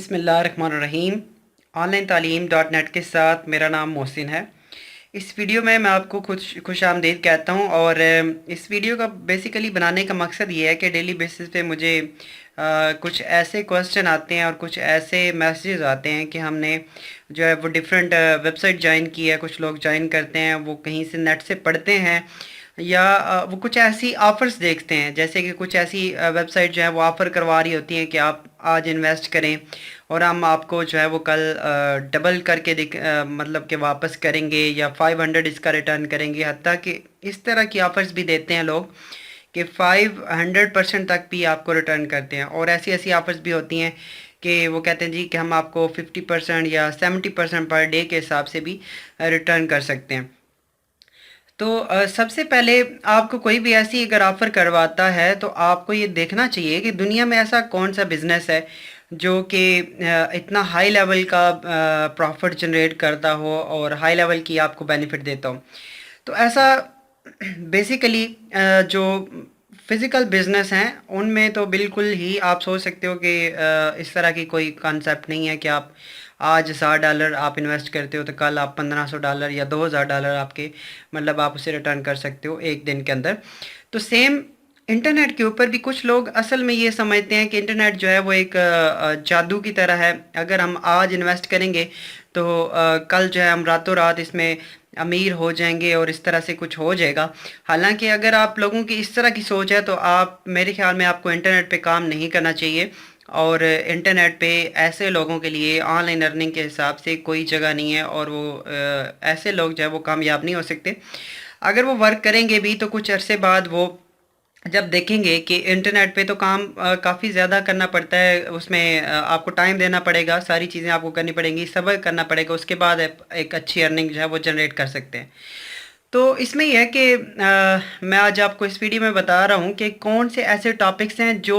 बिस्मिल्लाहिर्रहमानिर्रहीम। ऑनलाइन तालीम dot net के साथ मेरा नाम मोहसिन है। इस वीडियो में मैं आपको खुश आमदीद कहता हूँ। और इस वीडियो का बेसिकली बनाने का मकसद ये है कि डेली बेसिस पे मुझे कुछ ऐसे क्वेश्चन आते हैं और कुछ ऐसे मैसेजेस आते हैं कि हमने जो है वो डिफरेंट वेबसाइट ज्वाइन की है। कुछ लोग ज्वाइन करते हैं, वो कहीं से नेट से पढ़ते हैं या वो कुछ ऐसी ऑफ़र्स देखते हैं, जैसे कि कुछ ऐसी वेबसाइट जो है वो ऑफ़र करवा रही होती हैं कि आप आज इन्वेस्ट करें और हम आपको जो है वो कल डबल करके मतलब कि वापस करेंगे या 500 इसका रिटर्न करेंगे। हत्ता कि इस तरह की ऑफ़र्स भी देते हैं लोग कि 500% तक भी आपको रिटर्न करते हैं। और ऐसी ऐसी ऑफ़र्स भी होती हैं कि वो कहते हैं जी कि हम आपको 50% या 70% पर डे के हिसाब से भी रिटर्न कर सकते हैं। तो सबसे पहले आपको कोई भी ऐसी अगर ऑफ़र करवाता है तो आपको ये देखना चाहिए कि दुनिया में ऐसा कौन सा बिज़नेस है जो कि इतना हाई लेवल का प्रॉफिट जनरेट करता हो और हाई लेवल की आपको बेनिफिट देता हो। तो ऐसा बेसिकली जो फिज़िकल बिजनेस हैं उनमें तो बिल्कुल ही आप सोच सकते हो कि इस तरह की कोई कॉन्सेप्ट नहीं है कि आप आज $100 आप इन्वेस्ट करते हो तो कल आप $1500 या $2000 आपके मतलब आप उसे रिटर्न कर सकते हो एक दिन के अंदर। तो सेम इंटरनेट के ऊपर भी कुछ लोग असल में ये समझते हैं कि इंटरनेट जो है वो एक जादू की तरह है। अगर हम आज इन्वेस्ट करेंगे तो कल जो है हम रातों रात इसमें अमीर हो जाएंगे और इस तरह से कुछ हो जाएगा। हालांकि अगर आप लोगों की इस तरह की सोच है तो आप मेरे ख्याल में आपको इंटरनेट पे काम नहीं करना चाहिए। और इंटरनेट पे ऐसे लोगों के लिए ऑनलाइन अर्निंग के हिसाब से कोई जगह नहीं है और वो ऐसे लोग जो है वो कामयाब नहीं हो सकते। अगर वो वर्क करेंगे भी तो कुछ अरसे बाद वो जब देखेंगे कि इंटरनेट पे तो काम काफ़ी ज़्यादा करना पड़ता है, उसमें आपको टाइम देना पड़ेगा, सारी चीज़ें आपको करनी पड़ेंगी, सब्र करना पड़ेगा, उसके बाद एक अच्छी अर्निंग जो है वो जनरेट कर सकते हैं। तो इसमें यह है कि मैं आज आपको इस वीडियो में बता रहा हूँ कि कौन से ऐसे टॉपिक्स हैं जो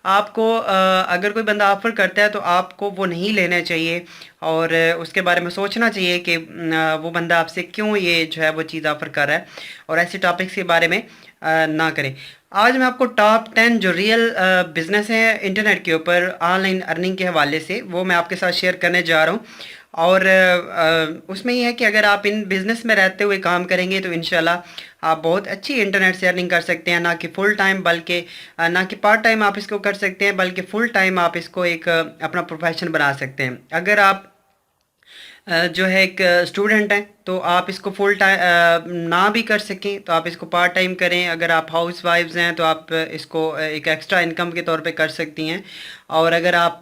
आपको अगर कोई बंदा ऑफ़र करता है तो आपको वो नहीं लेने चाहिए और उसके बारे में सोचना चाहिए कि वो बंदा आपसे क्यों ये जो है वो चीज़ ऑफ़र कर रहा है और ऐसे टॉपिक्स के बारे में ना करें। आज मैं आपको टॉप 10 जो रियल बिज़नेस हैं इंटरनेट के ऊपर ऑनलाइन अर्निंग के हवाले से वो मैं आपके साथ शेयर करने जा रहा हूँ। और उसमें ये है कि अगर आप इन बिज़नेस में रहते हुए काम करेंगे तो इंशाल्लाह आप बहुत अच्छी इंटरनेट से अर्निंग कर सकते हैं। ना कि फुल टाइम बल्कि ना कि पार्ट टाइम आप इसको कर सकते हैं, बल्कि फुल टाइम आप इसको एक अपना प्रोफेशन बना सकते हैं। अगर आप जो है एक स्टूडेंट हैं तो आप इसको फुल टाइम ना भी कर सकें तो आप इसको पार्ट टाइम करें। अगर आप हाउस वाइफ्स हैं तो आप इसको एक एक्स्ट्रा इनकम के तौर पे कर सकती हैं। और अगर आप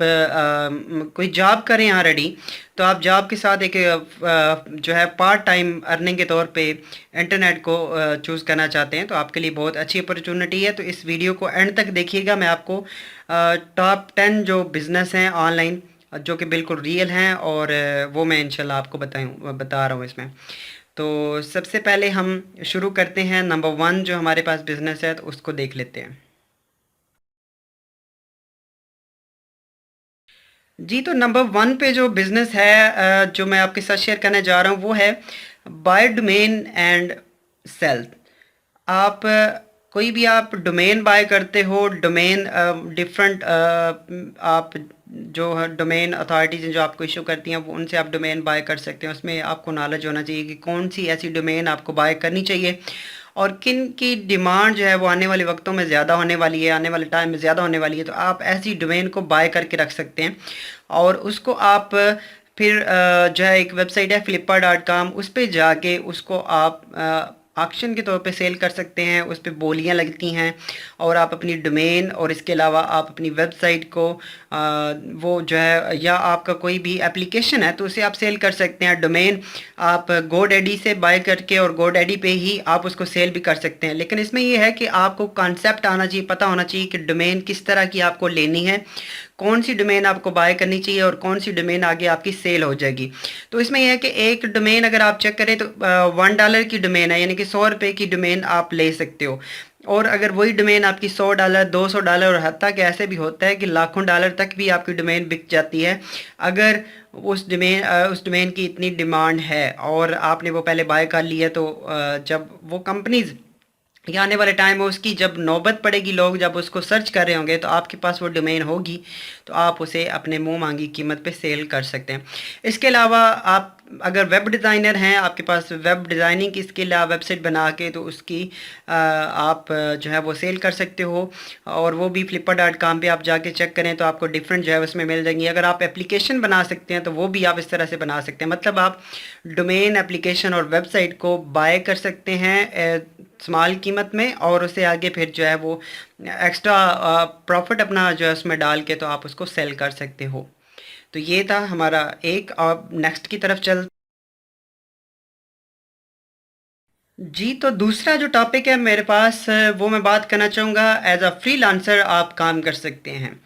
कोई जॉब करें ऑलरेडी तो आप जॉब के साथ एक जो है पार्ट टाइम अर्निंग के तौर पे इंटरनेट को चूज़ करना चाहते हैं तो आपके लिए बहुत अच्छी अपॉर्चुनिटी है। तो इस वीडियो को एंड तक देखिएगा। मैं आपको टॉप 10 जो बिज़नेस हैं ऑनलाइन जो कि बिल्कुल रियल हैं और वो मैं इंशाल्लाह आपको बता रहा हूँ इसमें। तो सबसे पहले हम शुरू करते हैं नंबर 1 जो हमारे पास बिज़नेस है तो उसको देख लेते हैं। जी, तो नंबर 1 पे जो बिज़नेस है जो मैं आपके साथ शेयर करने जा रहा हूँ वो है बाय डोमेन एंड सेल। आप कोई भी आप डोमेन बाय करते हो, डोमेन डिफरेंट आप जो है डोमेन अथॉरिटीज़ जो आपको इशू करती हैं वो उनसे आप डोमेन बाय कर सकते हैं। उसमें आपको नॉलेज होना चाहिए कि कौन सी ऐसी डोमेन आपको बाय करनी चाहिए और किन की डिमांड जो है वो आने वाले वक्तों में ज़्यादा होने वाली है, आने वाले टाइम में ज़्यादा होने वाली है। तो आप ऐसी डोमेन को बाय करके रख सकते हैं और उसको आप फिर जो है एक वेबसाइट है flippa.com, उस पे जाके उसको आप ऑक्शन के तौर पे सेल कर सकते हैं। उस पे बोलियां लगती हैं और आप अपनी डोमेन और इसके अलावा आप अपनी वेबसाइट को वो जो है या आपका कोई भी एप्लीकेशन है तो उसे आप सेल कर सकते हैं। डोमेन आप GoDaddy से बाय करके और GoDaddy पे ही आप उसको सेल भी कर सकते हैं। लेकिन इसमें यह है कि आपको कॉन्सेप्ट आना चाहिए, पता होना चाहिए कि डोमेन किस तरह की आपको लेनी है, कौन सी डोमेन आपको बाय करनी चाहिए और कौन सी डोमेन आगे आपकी सेल हो जाएगी। तो इसमें यह है कि एक डोमेन अगर आप चेक करें तो $1 की डोमेन है, यानी कि ₹100 की डोमेन आप ले सकते हो। और अगर वही डोमेन आपकी $100 $200 और हत्ता कि ऐसे भी होता है कि लाखों डॉलर तक भी आपकी डोमेन बिक जाती है अगर उस डोमेन की इतनी डिमांड है और आपने वो पहले बाय कर ली है। तो जब वो कंपनीज या आने वाले टाइम में उसकी जब नौबत पड़ेगी, लोग जब उसको सर्च कर रहे होंगे, तो आपके पास वो डोमेन होगी, तो आप उसे अपने मुंह मांगी कीमत पे सेल कर सकते हैं। इसके अलावा आप अगर वेब डिज़ाइनर हैं, आपके पास वेब डिज़ाइनिंग की स्किल है, आप वेबसाइट बना के तो उसकी आप जो है वो सेल कर सकते हो, और वो भी flipper.com पे आप जाके चेक करें तो आपको डिफरेंट जो है उसमें मिल जाएंगी। अगर आप एप्लीकेशन बना सकते हैं तो वो भी आप इस तरह से बना सकते हैं, मतलब आप डोमेन, एप्लीकेशन और वेबसाइट को बाय कर सकते हैं स्मॉल कीमत में, और उससे आगे फिर जो है वो एक्स्ट्रा प्रॉफिट अपना जो है उसमें डाल के तो आप उसको सेल कर सकते हो। तो ये था हमारा एक। और नेक्स्ट की तरफ चल। जी, तो दूसरा जो टॉपिक है मेरे पास, वो मैं बात करना चाहूँगा, एज अ फ्रीलांसर आप काम कर सकते हैं।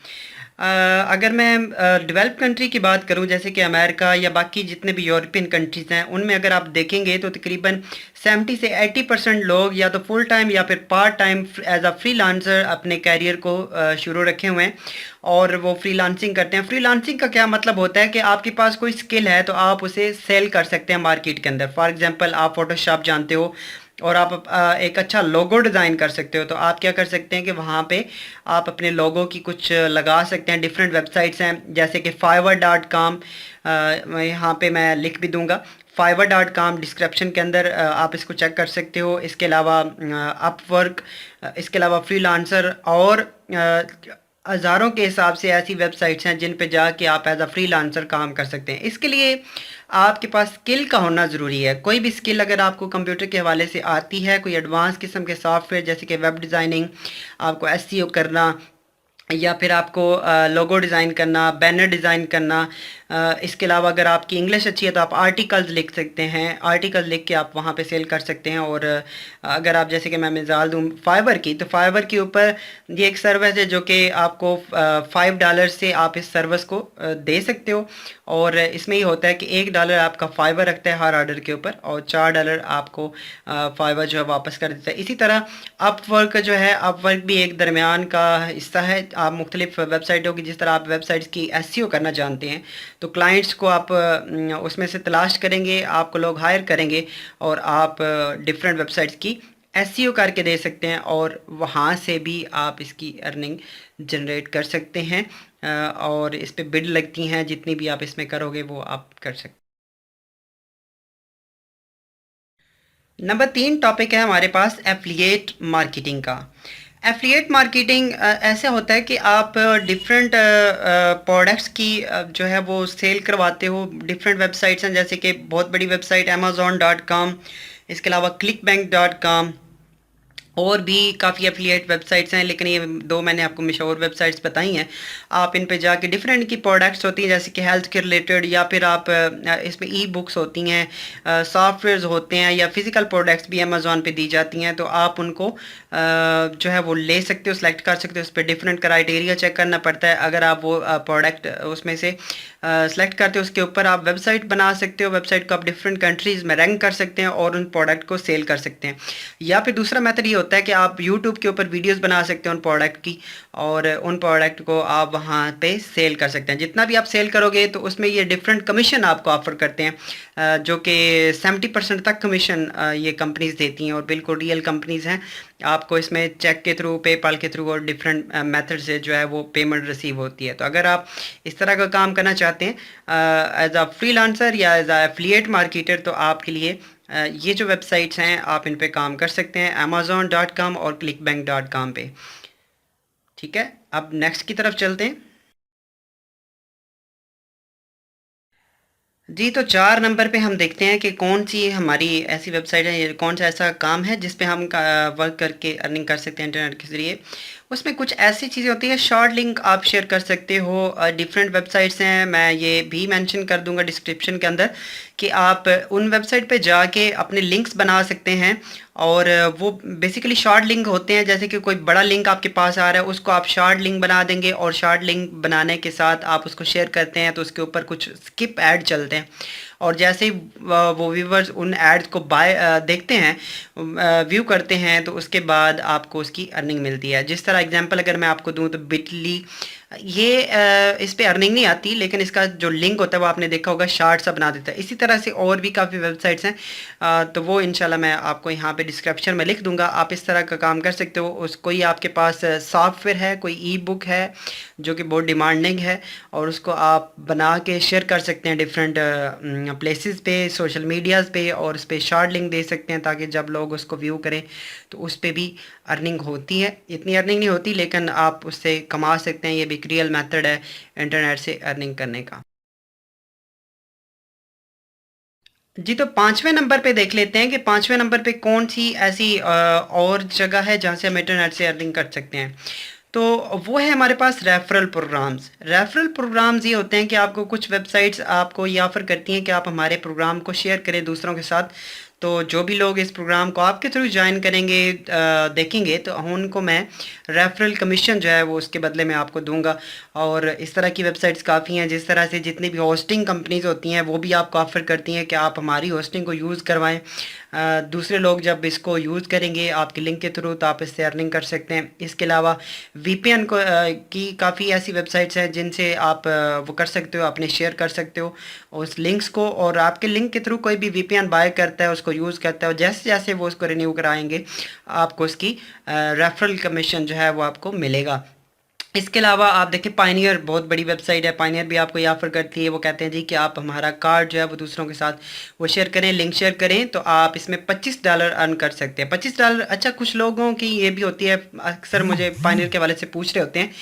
अगर मैं डेवलप कंट्री की बात करूं, जैसे कि अमेरिका या बाकी जितने भी यूरोपियन कंट्रीज़ हैं, उनमें अगर आप देखेंगे तो तकरीबन 70 से 80% लोग या तो फुल टाइम या फिर part time as a freelancer अपने कैरियर को शुरू रखे हुए हैं, और वो फ्रीलांसिंग करते हैं। फ्रीलांसिंग का क्या मतलब होता है कि आपके पास कोई स्किल है तो आप उसे सेल कर सकते हैं मार्केट के अंदर। फॉर एग्जांपल, आप फोटोशॉप जानते हो और आप एक अच्छा लोगो डिज़ाइन कर सकते हो, तो आप क्या कर सकते हैं कि वहाँ पे आप अपने लोगों की कुछ लगा सकते हैं। डिफरेंट वेबसाइट्स हैं जैसे कि fiverr.com, यहाँ पे मैं लिख भी दूंगा, fiverr.com डिस्क्रिप्शन के अंदर, आप इसको चेक कर सकते हो। इसके अलावा अपवर्क, इसके अलावा फ्रीलांसर, और हज़ारों के हिसाब से ऐसी वेबसाइट्स हैं जिन पे जाके आप एज अ फ्रीलांसर काम कर सकते हैं। इसके लिए आपके पास स्किल का होना ज़रूरी है। कोई भी स्किल अगर आपको कंप्यूटर के हवाले से आती है, कोई एडवांस किस्म के सॉफ्टवेयर जैसे कि वेब डिज़ाइनिंग, आपको एसईओ करना, या फिर आपको लोगो डिज़ाइन करना, बैनर डिज़ाइन करना, इसके अलावा अगर आपकी इंग्लिश अच्छी है तो आप आर्टिकल्स लिख सकते हैं। आर्टिकल लिख के आप वहाँ पे सेल कर सकते हैं। और अगर आप, जैसे कि मैं मिसाल दूँ फाइवर की, तो फाइवर के ऊपर ये एक सर्विस है जो कि आपको $5 से आप इस सर्विस को दे सकते हो। और इसमें ये होता है कि $1 आपका फाइवर रखता है हर ऑर्डर के ऊपर, और $4 आपको फाइवर जो है वापस कर देता है। इसी तरह अपवर्क जो है, अपवर्क भी एक दरमियान का हिस्सा है। आप मुख्तलिफ वेबसाइटों की, जिस तरह आप वेबसाइट्स की एसईओ करना जानते हैं, तो क्लाइंट्स को आप उसमें से तलाश करेंगे, आपको लोग हायर करेंगे, और आप डिफरेंट वेबसाइट्स की एसईओ करके दे सकते हैं, और वहाँ से भी आप इसकी अर्निंग जनरेट कर सकते हैं। और इस पे बिड लगती हैं, जितनी भी आप इसमें करोगे वो आप कर सकते। नंबर 3 टॉपिक है हमारे पास एफिलिएट मार्केटिंग का। एफिलिएट मार्केटिंग ऐसे होता है कि आप डिफरेंट प्रोडक्ट्स की जो है वो सेल करवाते हो। डिफरेंट वेबसाइट्स हैं, जैसे कि बहुत बड़ी वेबसाइट amazon.com, इसके अलावा clickbank.com, और भी काफ़ी एफिलिएट वेबसाइट्स हैं, लेकिन ये दो मैंने आपको मशहूर वेबसाइट्स बताई हैं। आप इन पे जाके, डिफरेंट की प्रोडक्ट्स होती हैं जैसे कि हेल्थ के रिलेटेड, या फिर आप इसमें ई बुक्स होती हैं, सॉफ्टवेयर्स होते हैं, या फिज़िकल प्रोडक्ट्स भी अमेज़ॉन पे दी जाती हैं, तो आप उनको जो है वो ले सकते हो, सेलेक्ट कर सकते हो। उस पर डिफरेंट क्राइटेरिया चेक करना पड़ता है। अगर आप वो प्रोडक्ट उसमें से सेलेक्ट करते हो, उसके ऊपर आप वेबसाइट बना सकते हो। वेबसाइट को आप डिफरेंट कंट्रीज़ में रैंक कर सकते हैं और उन प्रोडक्ट को सेल कर सकते हैं। या फिर दूसरा मेथड ये होता है कि आप यूट्यूब के ऊपर वीडियोस बना सकते हैं उन प्रोडक्ट की, और उन प्रोडक्ट को आप वहाँ पे सेल कर सकते हैं। जितना भी आप सेल करोगे तो उसमें ये डिफरेंट कमीशन आपको ऑफर करते हैं, जो कि 70% तक कमीशन ये कंपनीज देती हैं, और बिल्कुल रियल कंपनीज हैं। आपको इसमें चेक के थ्रू, पेपाल के थ्रू, और डिफरेंट मेथड से जो है वो पेमेंट रिसीव होती है। तो अगर आप इस तरह का काम करना चाहते हैं एज अ फ्रीलांसर या एज अ एफिलिएट मार्केटर, तो आपके लिए ये जो वेबसाइट्स हैं आप इन पे काम कर सकते हैं, amazon.com और clickbank.com पे। ठीक है, अब नेक्स्ट की तरफ चलते हैं। जी, तो 4 नंबर पे हम देखते हैं कि कौन सी हमारी ऐसी वेबसाइट है, कौन सा ऐसा काम है जिस पे हम वर्क करके अर्निंग कर सकते हैं इंटरनेट के ज़रिए। उसमें कुछ ऐसी चीज़ें होती हैं, शॉर्ट लिंक आप शेयर कर सकते हो। डिफरेंट वेबसाइट्स हैं, मैं ये भी मेंशन कर दूंगा डिस्क्रिप्शन के अंदर, कि आप उन वेबसाइट पे जाके अपने लिंक्स बना सकते हैं। और वो बेसिकली शॉर्ट लिंक होते हैं, जैसे कि कोई बड़ा लिंक आपके पास आ रहा है, उसको आप शॉर्ट लिंक बना देंगे, और शॉर्ट लिंक बनाने के साथ आप उसको शेयर करते हैं तो उसके ऊपर कुछ स्किप ऐड चलते हैं। और जैसे ही वो व्यूवर्स उन एड्स को देखते हैं, व्यू करते हैं, तो उसके बाद आपको उसकी अर्निंग मिलती है। जिस तरह एग्जांपल अगर मैं आपको दूं, तो बिटली, ये इस पे अर्निंग नहीं आती, लेकिन इसका जो लिंक होता है वो आपने देखा होगा, शार्ट सा बना देता है। इसी तरह से और भी काफ़ी वेबसाइट्स हैं। तो वो इंशाल्लाह मैं आपको यहाँ पे डिस्क्रिप्शन में लिख दूंगा। आप इस तरह का काम कर सकते हो। उस कोई आपके पास सॉफ्टवेयर है, कोई ई बुक है जो कि बहुत डिमांडिंग है, और उसको आप बना के शेयर कर सकते हैं डिफरेंट प्लेसेस पे, सोशल मीडियाज़ पे, और उस पर शॉर्ट लिंक दे सकते हैं ताकि जब लोग उसको व्यू करें तो उस पर भी अर्निंग होती है। इतनी अर्निंग नहीं होती लेकिन आप उससे कमा सकते हैं। ये भी एक रियल मेथड है इंटरनेट से अर्निंग करने का। जी, तो पाँचवें नंबर पे देख लेते हैं कि पाँचवें नंबर पे कौन सी ऐसी और जगह है जहाँ से हम इंटरनेट से अर्निंग कर सकते हैं। तो वो है हमारे पास रेफरल प्रोग्राम्स। रेफरल प्रोग्राम्स ये होते हैं कि आपको कुछ वेबसाइट्स आपको ये ऑफ़र करती हैं कि आप हमारे प्रोग्राम को शेयर करें दूसरों के साथ। तो जो भी लोग इस प्रोग्राम को आपके थ्रू ज्वाइन करेंगे, देखेंगे, तो उनको मैं रेफरल कमीशन जो है वो उसके बदले में आपको दूंगा। और इस तरह की वेबसाइट्स काफ़ी हैं। जिस तरह से जितनी भी होस्टिंग कंपनीज होती हैं वो भी आपको ऑफ़र करती हैं कि आप हमारी होस्टिंग को यूज़ करवाएं। दूसरे लोग जब इसको यूज़ करेंगे आपके लिंक के थ्रू तो आप इससे अर्निंग कर सकते हैं। इसके अलावा वीपीएन को की काफ़ी ऐसी वेबसाइट्स हैं जिनसे आप वो कर सकते हो, अपने शेयर कर सकते हो उस लिंक्स को, और आपके लिंक के थ्रू कोई भी वीपीएन बाय करता है, उसको यूज़ करता है, और जैसे जैसे वो उसको रिन्यू कराएंगे आपको उसकी रेफरल कमीशन जो है वो आपको मिलेगा। इसके अलावा आप देखें, पायनियर बहुत बड़ी वेबसाइट है। पायनियर भी आपको ये ऑफ़र करती है। वो कहते हैं जी कि आप हमारा कार्ड जो है वो दूसरों के साथ वो शेयर करें, लिंक शेयर करें, तो आप इसमें $25 अर्न कर सकते हैं। $25। अच्छा, कुछ लोगों की ये भी होती है, अक्सर मुझे पायनियर के वाले से पूछ रहे होते हैं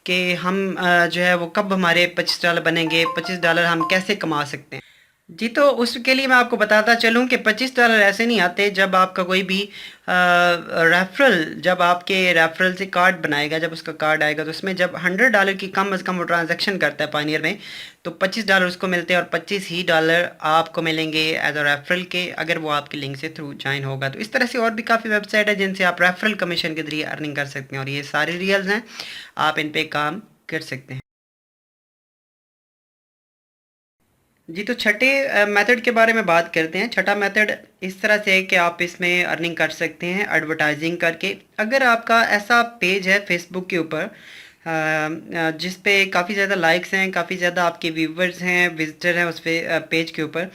कि हम जो है वो कब हमारे $25 बनेंगे, $25 हम कैसे कमा सकते हैं। जी, तो उसके लिए मैं आपको बताता चलूँ कि $25 ऐसे नहीं आते। जब आपका कोई भी रेफरल, जब आपके रेफरल से कार्ड बनाएगा, जब उसका कार्ड आएगा तो उसमें जब $100 की कम अज़ कम वो ट्रांजैक्शन करता है पानियर में, तो $25 उसको मिलते हैं, और $25 आपको मिलेंगे एज अ रेफरल के, अगर वो आपके लिंक से थ्रू ज्वाइन होगा। तो इस तरह से और भी काफ़ी वेबसाइट है जिनसे आप रेफरल कमीशन के जरिए अर्निंग कर सकते हैं, और ये सारे रियल्स हैं, आप इन पर काम कर सकते हैं। जी, तो छठे मेथड के बारे में बात करते हैं। छठा मेथड इस तरह से है कि आप इसमें अर्निंग कर सकते हैं एडवर्टाइजिंग करके। अगर आपका ऐसा पेज है फेसबुक के ऊपर जिस पे काफ़ी ज़्यादा लाइक्स हैं, काफ़ी ज़्यादा आपके व्यूवर्स हैं, विजिटर हैं उस पे पेज के ऊपर,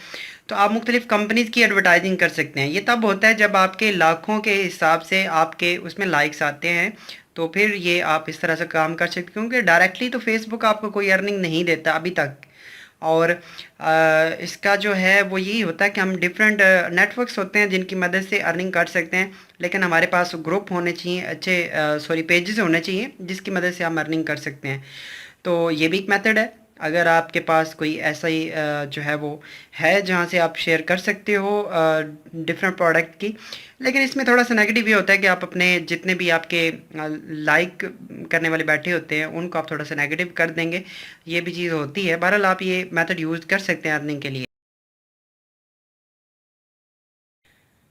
तो आप मुख्तलिफ़ कंपनीज़ की एडवर्टाइजिंग कर सकते हैं। ये तब होता है जब आपके लाखों के हिसाब से आपके उसमें लाइक्स आते हैं, तो फिर ये आप इस तरह से काम कर सकते हैं, क्योंकि डायरेक्टली तो फेसबुक आपको कोई अर्निंग नहीं देता अभी तक। और इसका जो है वो यही होता है कि हम डिफरेंट नेटवर्क्स होते हैं जिनकी मदद से अर्निंग कर सकते हैं, लेकिन हमारे पास ग्रुप होने चाहिए, अच्छे सॉरी पेजेस होने चाहिए जिसकी मदद से हम अर्निंग कर सकते हैं। तो ये भी एक मेथड है। अगर आपके पास कोई ऐसा ही जो है वो है जहाँ से आप शेयर कर सकते हो डिफरेंट प्रोडक्ट की, लेकिन इसमें थोड़ा सा नेगेटिव ये होता है कि आप अपने जितने भी आपके लाइक करने वाले बैठे होते हैं उनको आप थोड़ा सा नेगेटिव कर देंगे। ये भी चीज़ होती है। बहरहाल आप ये मेथड यूज़ कर सकते हैं अर्निंग के लिए।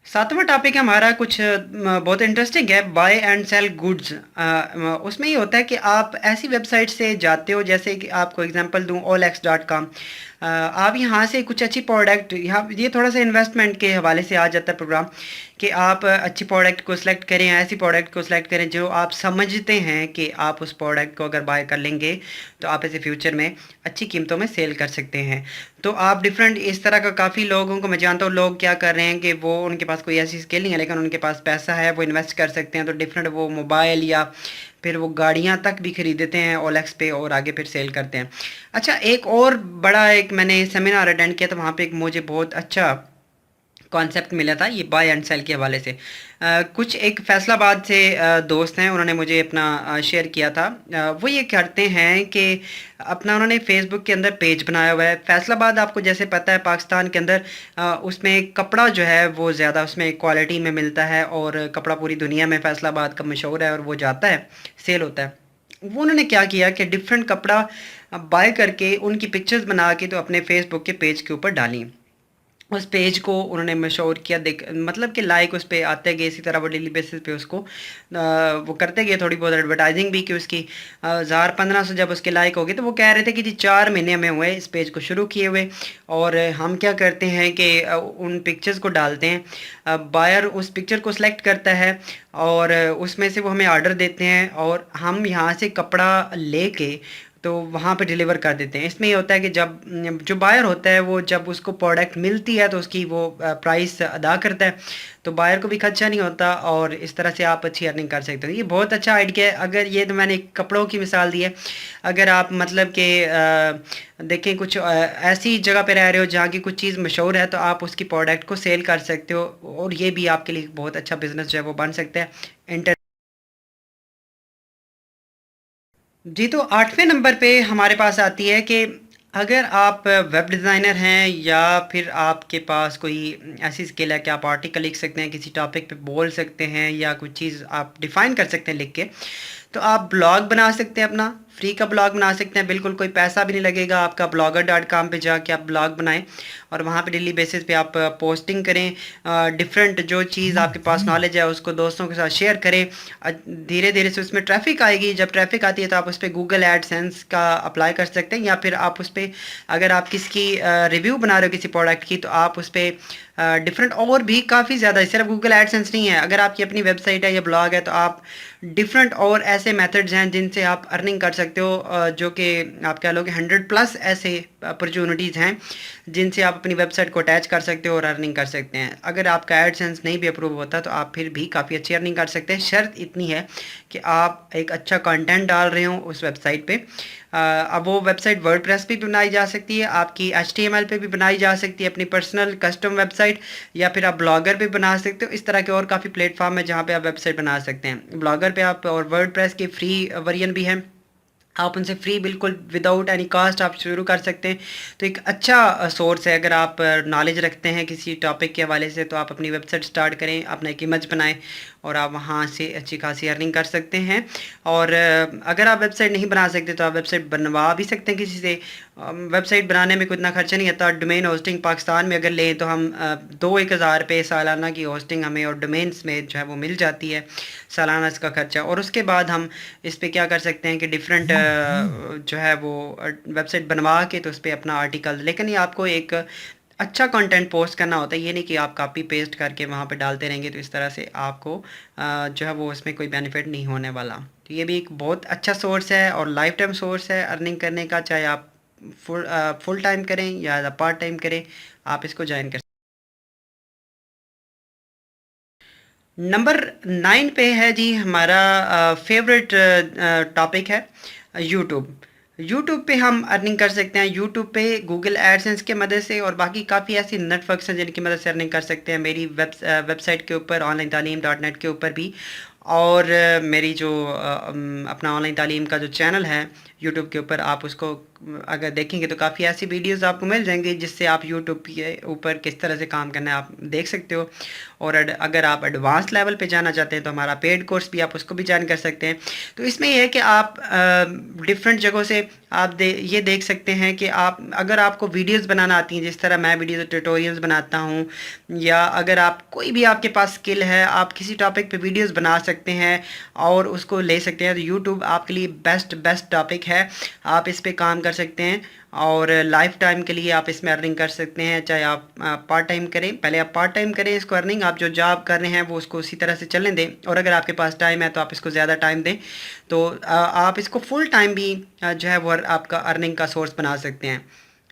सातवां टॉपिक हमारा कुछ बहुत इंटरेस्टिंग है, बाय एंड सेल गुड्स। उसमें ये होता है कि आप ऐसी वेबसाइट से जाते हो, जैसे कि आपको एग्जांपल दूं OLX.com। आप यहाँ से कुछ अच्छी प्रोडक्ट, यहाँ ये थोड़ा सा इन्वेस्टमेंट के हवाले से आ जाता है प्रोग्राम, कि आप अच्छी प्रोडक्ट को सिलेक्ट करें, ऐसी प्रोडक्ट को सिलेक्ट करें जो आप समझते हैं कि आप उस प्रोडक्ट को अगर बाय कर लेंगे तो आप इसे फ्यूचर में अच्छी कीमतों में सेल कर सकते हैं। तो आप डिफरेंट इस तरह का काफ़ी लोगों को मैं जानता हूँ, लोग क्या कर रहे हैं कि वो उनके पास कोई ऐसी स्किल नहीं है लेकिन उनके पास पैसा है, वो इन्वेस्ट कर सकते हैं। तो डिफरेंट वो मोबाइल या फिर वो गाड़ियाँ तक भी खरीदते हैं OLX पे और आगे फिर सेल करते हैं। अच्छा, एक और बड़ा एक मैंने सेमिनार अटेंड किया था, वहाँ पे एक मुझे बहुत अच्छा कॉन्सेप्ट मिला था ये बाय एंड सेल के हवाले से। कुछ एक फैसलाबाद से दोस्त हैं, उन्होंने मुझे अपना शेयर किया था। वो ये करते हैं कि अपना उन्होंने फेसबुक के अंदर पेज बनाया हुआ है। फैसलाबाद आपको जैसे पता है पाकिस्तान के अंदर उसमें कपड़ा जो है वो ज़्यादा उसमें क्वालिटी में मिलता है, और कपड़ा पूरी दुनिया में फैसलाबाद का मशहूर है और वो जाता है, सेल होता है। वो उन्होंने क्या किया कि डिफरेंट कपड़ा बाय करके उनकी पिक्चर्स बना के तो अपने फेसबुक के पेज के ऊपर डाली। उस पेज को उन्होंने मशहूर किया, देख मतलब कि लाइक उस पे आते गए, इसी तरह वो डेली बेसिस पे उसको वो करते गए, थोड़ी बहुत एडवर्टाइजिंग भी की उसकी। 1000-1500 जब उसके लाइक हो गए तो वो कह रहे थे कि जी 4 महीने में हुए इस पेज को शुरू किए हुए, और हम क्या करते हैं कि उन पिक्चर्स को डालते हैं, बायर उस पिक्चर को सिलेक्ट करता है और उसमें से वो हमें ऑर्डर देते हैं, और हम यहाँ से कपड़ा लेके तो वहाँ पे डिलीवर कर देते हैं। इसमें ये होता है कि जब जो बायर होता है वो जब उसको प्रोडक्ट मिलती है तो उसकी वो प्राइस अदा करता है, तो बायर को भी खर्चा नहीं होता और इस तरह से आप अच्छी अर्निंग कर सकते हो। ये बहुत अच्छा आइडिया है। अगर ये तो मैंने कपड़ों की मिसाल दी है, अगर आप मतलब कि देखें कुछ ऐसी जगह पे रह रहे हो जहाँ की कुछ चीज़ मशहूर है, तो आप उसकी प्रोडक्ट को सेल कर सकते हो और ये भी आपके लिए बहुत अच्छा बिजनेस जो है वो बन सकता है। इंटर जी, तो 8वें नंबर पे हमारे पास आती है कि अगर आप वेब डिज़ाइनर हैं या फिर आपके पास कोई ऐसी स्किल है कि आप आर्टिकल लिख सकते हैं, किसी टॉपिक पे बोल सकते हैं या कुछ चीज़ आप डिफ़ाइन कर सकते हैं लिख के, तो आप ब्लॉग बना सकते हैं। अपना फ्री का ब्लॉग बना सकते हैं, बिल्कुल कोई पैसा भी नहीं लगेगा आपका। blogger.com पे जाके आप ब्लॉग बनाएं और वहाँ पे डेली बेसिस पे आप पोस्टिंग करें, डिफरेंट जो चीज़ आपके पास नॉलेज है उसको दोस्तों के साथ शेयर करें। धीरे धीरे से उसमें ट्रैफिक आएगी, जब ट्रैफिक आती है तो आप उस पर गूगल एडसेंस का अप्लाई कर सकते हैं, या फिर आप उस पर अगर आप किसकी रिव्यू बना रहे हो किसी प्रोडक्ट की, तो आप उस पर डिफरेंट और भी काफ़ी ज़्यादा, सिर्फ गूगल एडसेंस नहीं है, अगर आपकी अपनी वेबसाइट है या ब्लॉग है तो आप डिफरेंट और ऐसे मेथड्स हैं जिनसे आप अर्निंग कर सकते हो, जो कि आप कह लो कि 100+ ऐसे अपॉर्चुनिटीज़ हैं जिनसे आप अपनी वेबसाइट को अटैच कर सकते हो और अर्निंग कर सकते हैं। अगर आपका एडसेंस नहीं भी अप्रूव होता तो आप फिर भी काफ़ी अच्छी अर्निंग कर सकते हैं। शर्त इतनी है कि आप एक अच्छा कंटेंट डाल रहे हो उस वेबसाइट पे। अब वो वेबसाइट वर्डप्रेस पे भी बनाई जा सकती है, आपकी HTML पे भी बनाई जा सकती है, अपनी पर्सनल कस्टम वेबसाइट, या फिर आप ब्लॉगर पे बना सकते हो। इस तरह के और काफ़ी प्लेटफॉर्म है जहाँ पे आप वेबसाइट बना सकते हैं। ब्लॉगर पे आप और वर्डप्रेस के फ्री वर्जन भी हैं, आप उनसे फ्री बिल्कुल विदाउट एनी कास्ट आप शुरू कर सकते हैं। तो एक अच्छा सोर्स है। अगर आप नॉलेज रखते हैं किसी टॉपिक के हवाले से तो आप अपनी वेबसाइट स्टार्ट करें, अपना एक इमेज बनाएं और आप वहाँ से अच्छी खासी अर्निंग कर सकते हैं। और अगर आप वेबसाइट नहीं बना सकते तो आप वेबसाइट बनवा भी सकते हैं किसी से। वेबसाइट बनाने में कोई इतना खर्चा नहीं आता। डोमेन होस्टिंग पाकिस्तान में अगर लें तो हम 2-1 हज़ार रुपये सालाना की होस्टिंग हमें और डोमेन्स में जो है वो मिल जाती है, सालाना इसका खर्चा। और उसके बाद हम इस पे क्या कर सकते हैं कि डिफरेंट जो है वो वेबसाइट बनवा के तो उस पर अपना आर्टिकल, लेकिन ये आपको एक अच्छा कंटेंट पोस्ट करना होता है, ये नहीं कि आप कॉपी पेस्ट करके वहाँ पे डालते रहेंगे, तो इस तरह से आपको जो है वो उसमें कोई बेनिफिट नहीं होने वाला। तो ये भी एक बहुत अच्छा सोर्स है और लाइफ टाइम सोर्स है अर्निंग करने का, चाहे आप फुल टाइम करें या पार्ट टाइम करें, आप इसको ज्वाइन कर। नंबर 9 पे है जी हमारा फेवरेट टॉपिक है यूट्यूब। यूट्यूब पे हम अर्निंग कर सकते हैं। यूट्यूब पे गूगल एडसेंस के मदद से और बाकी काफ़ी ऐसी नेटवर्क्स हैं जिनकी मदद से अर्निंग कर सकते हैं। मेरी वेबसाइट के ऊपर onlinetalim.net के ऊपर भी, और मेरी जो अपना ऑनलाइन तालीम का जो चैनल है यूट्यूब के ऊपर, आप उसको अगर देखेंगे तो काफ़ी ऐसी वीडियोस आपको मिल जाएंगी जिससे आप यूट्यूब के ऊपर किस तरह से काम करना है आप देख सकते हो। और अगर आप एडवांस लेवल पे जाना चाहते हैं तो हमारा पेड कोर्स भी आप उसको भी ज्वाइन कर सकते हैं। तो इसमें यह है कि आप डिफरेंट जगहों से आप ये देख सकते हैं कि आप अगर आपको वीडियोस बनाना आती हैं, जिस तरह मैं वीडियो ट्यूटोरियल्स बनाता हूँ, या अगर आप कोई भी आपके पास स्किल है, आप किसी टॉपिक पे वीडियोस बना सकते हैं और उसको ले सकते हैं, तो यूट्यूब आपके लिए बेस्ट टॉपिक है। आप इस पे काम कर सकते हैं और लाइफ टाइम के लिए आप इसमें अर्निंग कर सकते हैं। चाहे आप पार्ट टाइम करें, पहले आप पार्ट टाइम करें इसको अर्निंग, आप जो जॉब कर रहे हैं वो उसको उसी तरह से चलने दें, और अगर आपके पास टाइम है तो आप इसको ज़्यादा टाइम दें, तो आप इसको फुल टाइम भी जो है वो आपका अर्निंग का सोर्स बना सकते हैं।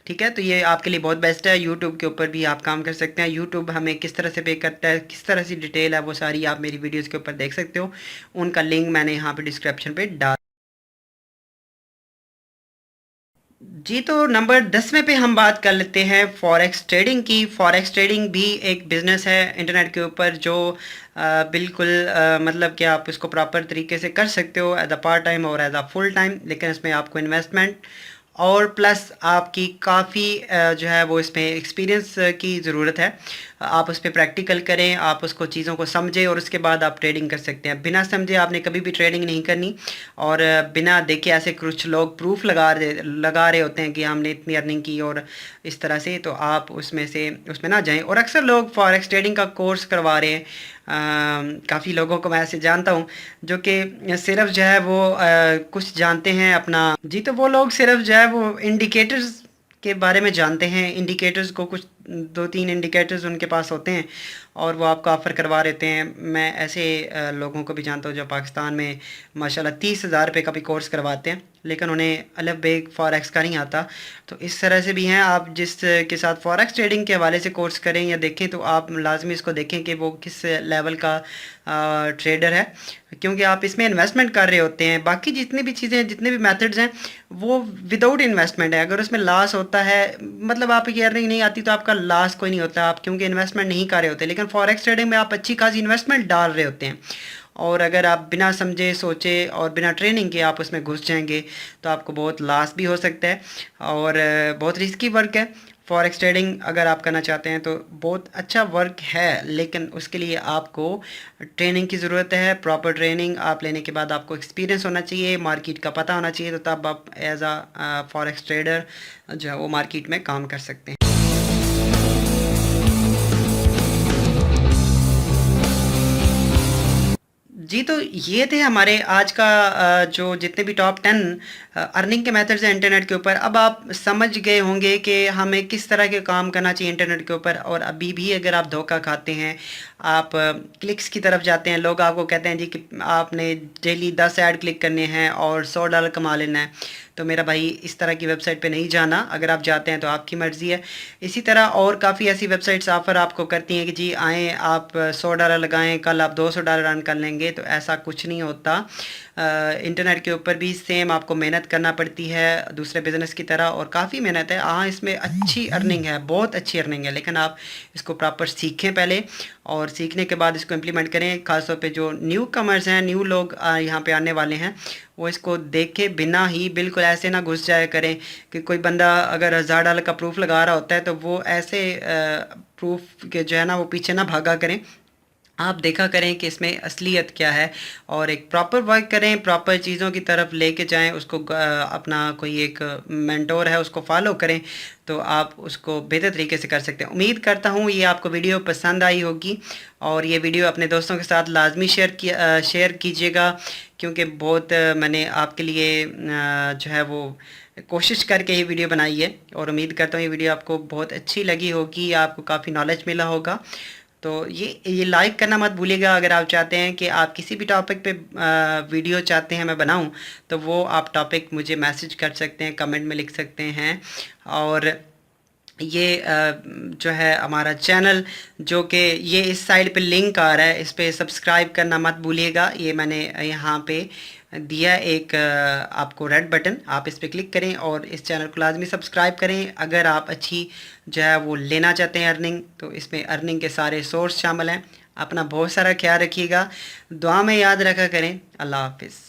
ठीक है, तो ये आपके लिए बहुत बेस्ट है। यूट्यूब के ऊपर भी आप काम कर सकते हैं। यूट्यूब हमें किस तरह से पे करता है, किस तरह से डिटेल है, वो सारी आप मेरी वीडियोस के ऊपर देख सकते हो। उनका लिंक मैंने यहाँ पे डिस्क्रिप्शन पे डाल। जी, तो नंबर 10वें पे हम बात कर लेते हैं फॉरेक्स ट्रेडिंग की। फॉरेक्स ट्रेडिंग भी एक बिज़नेस है इंटरनेट के ऊपर जो बिल्कुल मतलब कि आप इसको प्रॉपर तरीके से कर सकते हो एज अ पार्ट टाइम और एज अ फुल टाइम, लेकिन इसमें आपको इन्वेस्टमेंट और प्लस आपकी काफ़ी जो है वो इसमें एक्सपीरियंस की ज़रूरत है। आप उस पर प्रैक्टिकल करें, आप उसको चीज़ों को समझें और उसके बाद आप ट्रेडिंग कर सकते हैं। बिना समझे आपने कभी भी ट्रेडिंग नहीं करनी, और बिना देखे ऐसे कुछ लोग प्रूफ लगा रहे होते हैं कि हमने इतनी अर्निंग की और इस तरह से, तो आप उसमें ना जाएं। और अक्सर लोग फॉरेक्स ट्रेडिंग का कोर्स करवा रहे हैं, काफ़ी लोगों को मैं ऐसे जानता हूँ जो कि सिर्फ जो है वो कुछ जानते हैं अपना। जी, तो वो लोग सिर्फ जो है वो इंडिकेटर्स के बारे में जानते हैं। इंडिकेटर्स को कुछ 2-3 इंडिकेटर्स उनके पास होते हैं اور وہ आपको ऑफ़र करवा देते हैं। मैं ऐसे लोगों को भी जानता हूँ जो पाकिस्तान में माशाल्लाह 30,000 रुपये का भी कोर्स करवाते हैं, लेकिन उन्हें अलग बे फॉरेक्स का नहीं आता। तो इस तरह से भी हैं। आप जिस के साथ फॉरेक्स ट्रेडिंग के हवाले से कोर्स करें या देखें तो आप लाजमी इसको देखें कि वो किस लेवल का ट्रेडर है, क्योंकि आप इसमें इन्वेस्टमेंट कर रहे होते हैं। बाकी जितनी भी चीज़ें हैं, जितने भी मेथड्स हैं, वो विदाउट इन्वेस्टमेंट है। अगर उसमें लॉस होता है, मतलब आपकी अर्निंग नहीं आती, तो आपका लॉस कोई नहीं होता, आप क्योंकि इन्वेस्टमेंट नहीं कर रहे होते। लेकिन फॉरेक्स ट्रेडिंग में आप अच्छी खासी इन्वेस्टमेंट डाल रहे होते हैं, और अगर आप बिना समझे सोचे और बिना ट्रेनिंग के आप उसमें घुस जाएंगे तो आपको बहुत लॉस भी हो सकता है, और बहुत रिस्की वर्क है। फॉरेक्स ट्रेडिंग अगर आप करना चाहते हैं तो बहुत अच्छा वर्क है, लेकिन उसके लिए आपको ट्रेनिंग की ज़रूरत है। प्रॉपर ट्रेनिंग आप लेने के बाद आपको एक्सपीरियंस होना चाहिए, मार्केट का पता होना चाहिए, तो तब आप एज आ फॉरेक्स ट्रेडर जो है वो मार्केट में काम कर सकते हैं। जी, तो ये थे हमारे आज का जो जितने भी टॉप 10 अर्निंग के मेथड्स हैं इंटरनेट के ऊपर। अब आप समझ गए होंगे कि हमें किस तरह के काम करना चाहिए इंटरनेट के ऊपर। और अभी भी अगर आप धोखा खाते हैं, आप क्लिक्स की तरफ जाते हैं, लोग आपको कहते हैं जी कि आपने डेली 10 ऐड क्लिक करने हैं और $100 कमा लेना है, तो मेरा भाई इस तरह की वेबसाइट पे नहीं जाना। अगर आप जाते हैं तो आपकी मर्ज़ी है। इसी तरह और काफ़ी ऐसी वेबसाइट्स ऑफ़र आपको करती हैं कि जी आएँ, आप $100 लगाएं, कल आप $200 अर्न कर लेंगे, तो ऐसा कुछ नहीं होता। इंटरनेट के ऊपर भी सेम आपको मेहनत करना पड़ती है दूसरे बिज़नेस की तरह, और काफ़ी मेहनत है। हाँ, इसमें अच्छी अर्निंग है, बहुत अच्छी अर्निंग है, लेकिन आप इसको प्रॉपर सीखें पहले, और सीखने के बाद इसको इम्प्लीमेंट करें। ख़ासतौर पे जो न्यू कमर्स हैं, न्यू लोग यहाँ पे आने वाले हैं, वो इसको देखे बिना ही बिल्कुल ऐसे ना घुस जाया करें कि कोई बंदा अगर $1000 का प्रूफ लगा रहा होता है तो वो ऐसे प्रूफ के जो है ना वो पीछे ना भागा करें। आप देखा करें कि इसमें असलियत क्या है, और एक प्रॉपर वर्क करें, प्रॉपर चीज़ों की तरफ लेके जाएं उसको। अपना कोई एक मेंटोर है उसको फॉलो करें, तो आप उसको बेहतर तरीके से कर सकते हैं। उम्मीद करता हूँ ये आपको वीडियो पसंद आई होगी, और ये वीडियो अपने दोस्तों के साथ लाजमी शेयर कीजिएगा, क्योंकि बहुत मैंने आपके लिए जो है वो कोशिश करके ये वीडियो बनाई है, और उम्मीद करता हूँ ये वीडियो आपको बहुत अच्छी लगी होगी, आपको काफ़ी नॉलेज मिला होगा। तो ये लाइक करना मत भूलिएगा। अगर आप चाहते हैं कि आप किसी भी टॉपिक पे वीडियो चाहते हैं मैं बनाऊं, तो वो आप टॉपिक मुझे मैसेज कर सकते हैं, कमेंट में लिख सकते हैं। और ये जो है हमारा चैनल, जो कि ये इस साइड पे लिंक आ रहा है, इस पे सब्सक्राइब करना मत भूलिएगा। ये मैंने यहाँ पे दिया एक आपको रेड बटन, आप इस पे क्लिक करें और इस चैनल को लाजमी सब्सक्राइब करें। अगर आप अच्छी जो है वो लेना चाहते हैं अर्निंग, तो इसमें अर्निंग के सारे सोर्स शामिल हैं। अपना बहुत सारा ख्याल रखिएगा, दुआ में याद रखा करें। अल्लाह हाफिज़।